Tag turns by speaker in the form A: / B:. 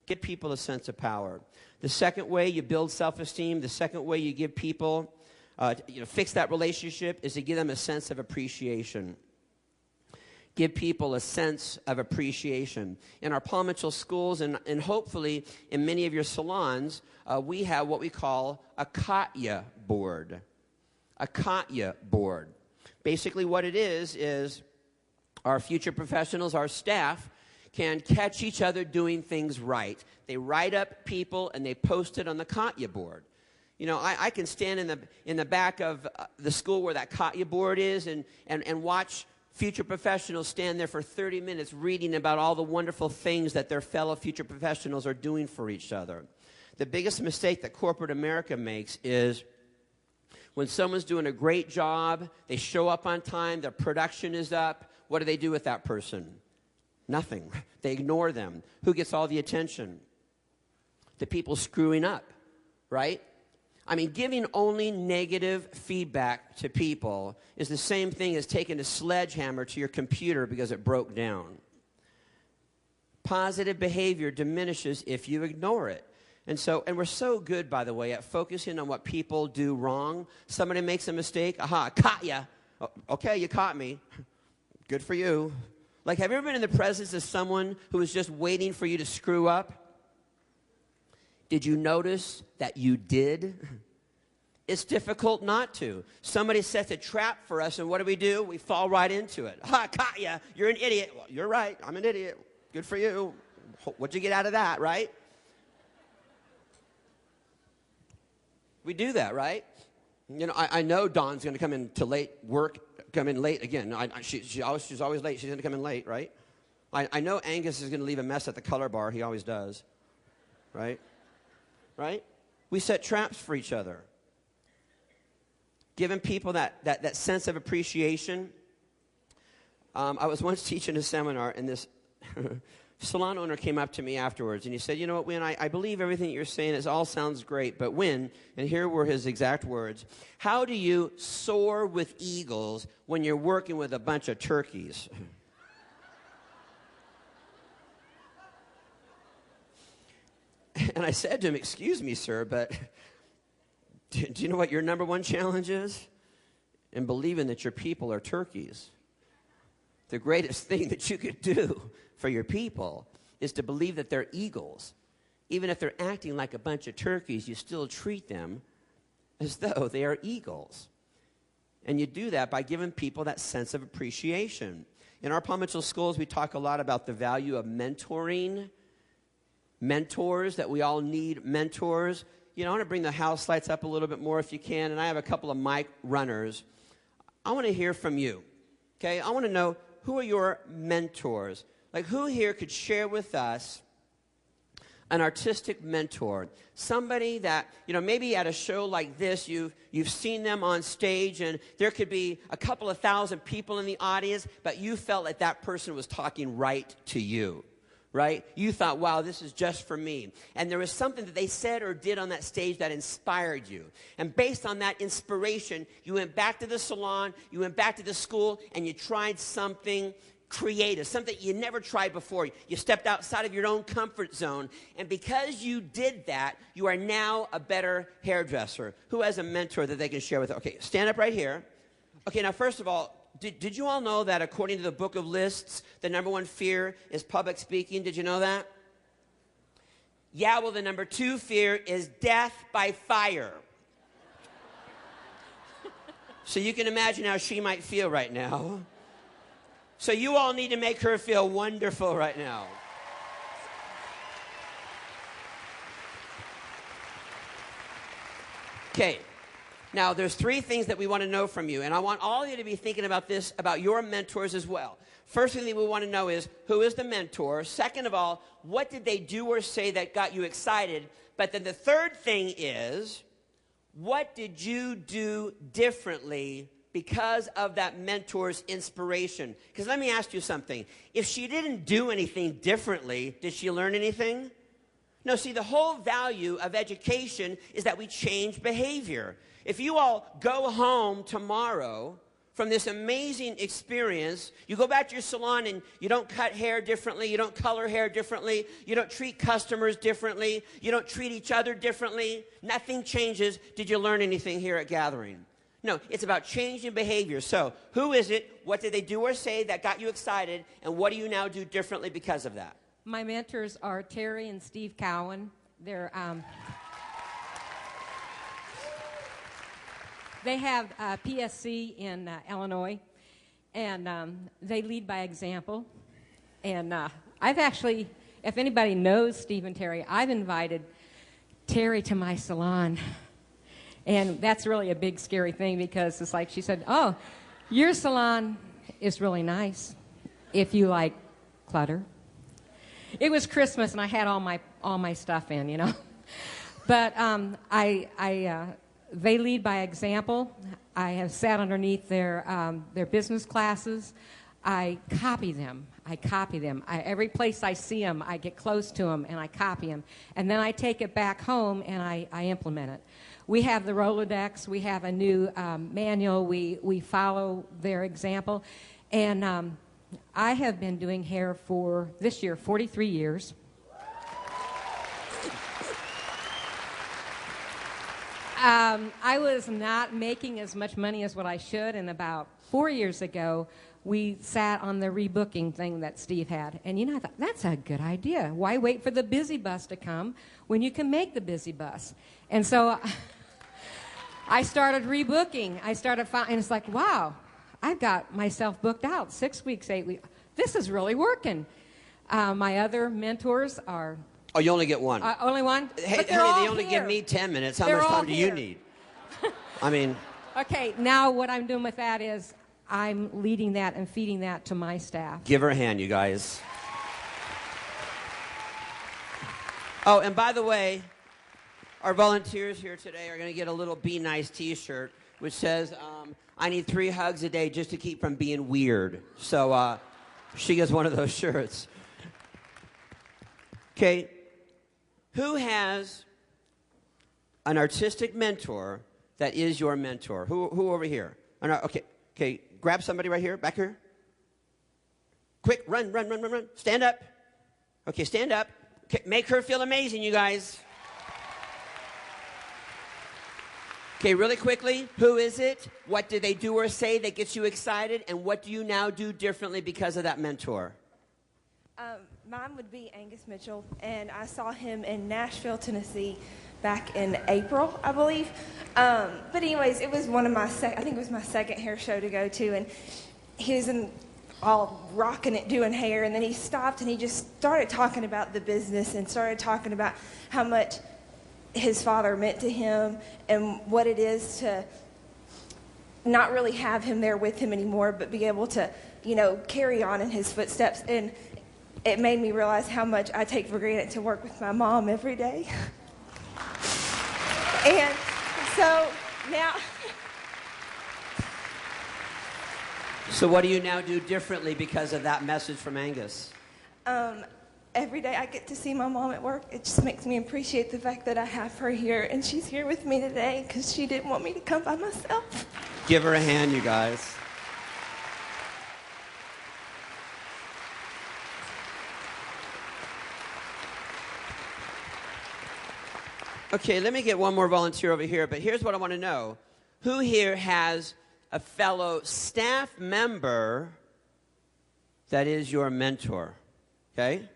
A: Give people a sense of power. The second way you build self-esteem, the second way you give people, fix that relationship is to give them a sense of appreciation. Give people a sense of appreciation. In our Paul Mitchell schools and hopefully in many of your salons, we have what we call a Katya board. A Katya board. Basically what it is our future professionals, our staff, can catch each other doing things right. They write up people and they post it on the Katya board. You know, I can stand in the back of the school where that Katya board is and watch future professionals stand there for 30 minutes reading about all the wonderful things that their fellow future professionals are doing for each other. The biggest mistake that corporate America makes is when someone's doing a great job, they show up on time, their production is up, what do they do with that person? Nothing. They ignore them. Who gets all the attention? The people screwing up, right? I mean, giving only negative feedback to people is the same thing as taking a sledgehammer to your computer because it broke down. Positive behavior diminishes if you ignore it. And we're so good, by the way, at focusing on what people do wrong. Somebody makes a mistake. Aha, caught ya. Oh, okay, you caught me. Good for you. Like, have you ever been in the presence of someone who was just waiting for you to screw up? Did you notice that you did? It's difficult not to. Somebody sets a trap for us, and what do? We fall right into it. Ha, caught ya. You're an idiot. Well, you're right. I'm an idiot. Good for you. What'd you get out of that, right? We do that, right? You know, I know Dawn's going to come in to late work. Come in late again. She's always late. She's going to come in late, right? I know Angus is going to leave a mess at the color bar. He always does, right? Right? We set traps for each other. Giving people that sense of appreciation. I was once teaching a seminar, and this salon owner came up to me afterwards, and he said, you know what, Winn, I believe everything that you're saying all sounds great, but Winn, and here were his exact words, how do you soar with eagles when you're working with a bunch of turkeys? And I said to him, excuse me, sir, but do you know what your number one challenge is? In believing that your people are turkeys. The greatest thing that you could do for your people is to believe that they're eagles. Even if they're acting like a bunch of turkeys, you still treat them as though they are eagles. And you do that by giving people that sense of appreciation. In our Paul Mitchell schools, we talk a lot about the value of mentoring. Mentors, that we all need mentors. You know, I want to bring the house lights up a little bit more if you can, and I have a couple of mic runners. I want to hear from you, okay? I want to know, who are your mentors? Like, who here could share with us an artistic mentor? Somebody that, you know, maybe at a show like this, you've seen them on stage, and there could be a couple of thousand people in the audience, but you felt like that person was talking right to you. Right? You thought, wow, this is just for me. And there was something that they said or did on that stage that inspired you. And based on that inspiration, you went back to the salon, you went back to the school, and you tried something creative, something you never tried before. You stepped outside of your own comfort zone. And because you did that, you are now a better hairdresser. Who has a mentor that they can share with? Okay, stand up right here. Okay, now first of all, did you all know that according to the book of lists, the number one fear is public speaking? Did you know that? Yeah, well, the number two fear is death by fire. So you can imagine how she might feel right now. So you all need to make her feel wonderful right now. Okay. Now, there's three things that we want to know from you, and I want all of you to be thinking about this, about your mentors as well. First thing that we want to know is, who is the mentor? Second of all, what did they do or say that got you excited? But then the third thing is, what did you do differently because of that mentor's inspiration? Because let me ask you something. If she didn't do anything differently, did she learn anything? No, see, the whole value of education is that we change behavior. If you all go home tomorrow from this amazing experience. You go back to your salon and you don't cut hair differently. You don't color hair differently. You don't treat customers differently. You don't treat each other differently. Nothing changes. Did you learn anything here at Gathering? No, it's about changing behavior. So who is it? What did they do or say that got you excited? And what do you now do differently because of that?
B: My mentors are Terry and Steve Cowan. They're... They have PSC in Illinois, and they lead by example. And I've actually, if anybody knows Steve and Terry, I've invited Terry to my salon. And that's really a big, scary thing because it's like she said, oh, your salon is really nice if you like clutter. It was Christmas, and I had all my stuff in, you know. But they lead by example. I have sat underneath their business classes. I copy them. Every place I see them, I get close to them, and I copy them. And then I take it back home, and I implement it. We have the Rolodex. We have a new manual. We follow their example. And I have been doing hair for, this year, 43 years. I was not making as much money as what I should, and about 4 years ago, we sat on the rebooking thing that Steve had. And, you know, I thought, that's a good idea. Why wait for the busy bus to come when you can make the busy bus? And so I started rebooking. And it's like, wow, I've got myself booked out 6 weeks, 8 weeks. This is really working. My other mentors are...
A: Oh, you only get one?
B: Only one?
A: Hey,
B: but
A: honey, they only give me 10 minutes. How much time do you need? I mean...
B: Okay, now what I'm doing with that is I'm leading that and feeding that to my staff.
A: Give her a hand, you guys. Oh, and by the way, our volunteers here today are going to get a little Be Nice t-shirt, which says, I need 3 hugs a day just to keep from being weird. So she gets one of those shirts. Okay. Who has an artistic mentor that is your mentor? Who over here? Okay, grab somebody right here, back here. Quick, run. Stand up. Okay, stand up. Okay, make her feel amazing, you guys. Okay, really quickly, who is it? What did they do or say that gets you excited? And what do you now do differently because of that mentor?
C: Mine would be Angus Mitchell, and I saw him in Nashville, Tennessee, back in April, I believe. But anyways, it was one of my I think it was my second hair show to go to, and he was all rocking it, doing hair, and then he stopped and he just started talking about the business and started talking about how much his father meant to him and what it is to not really have him there with him anymore, but be able to, you know, carry on in his footsteps. And it made me realize how much I take for granted to work with my mom every day. And so now...
A: So what do you now do differently because of that message from Angus?
C: Every day I get to see my mom at work. It just makes me appreciate the fact that I have her here, and she's here with me today because she didn't want me to come by myself.
A: Give her a hand, you guys. Okay, let me get one more volunteer over here, but here's what I want to know. Who here has a fellow staff member that is your mentor? Okay?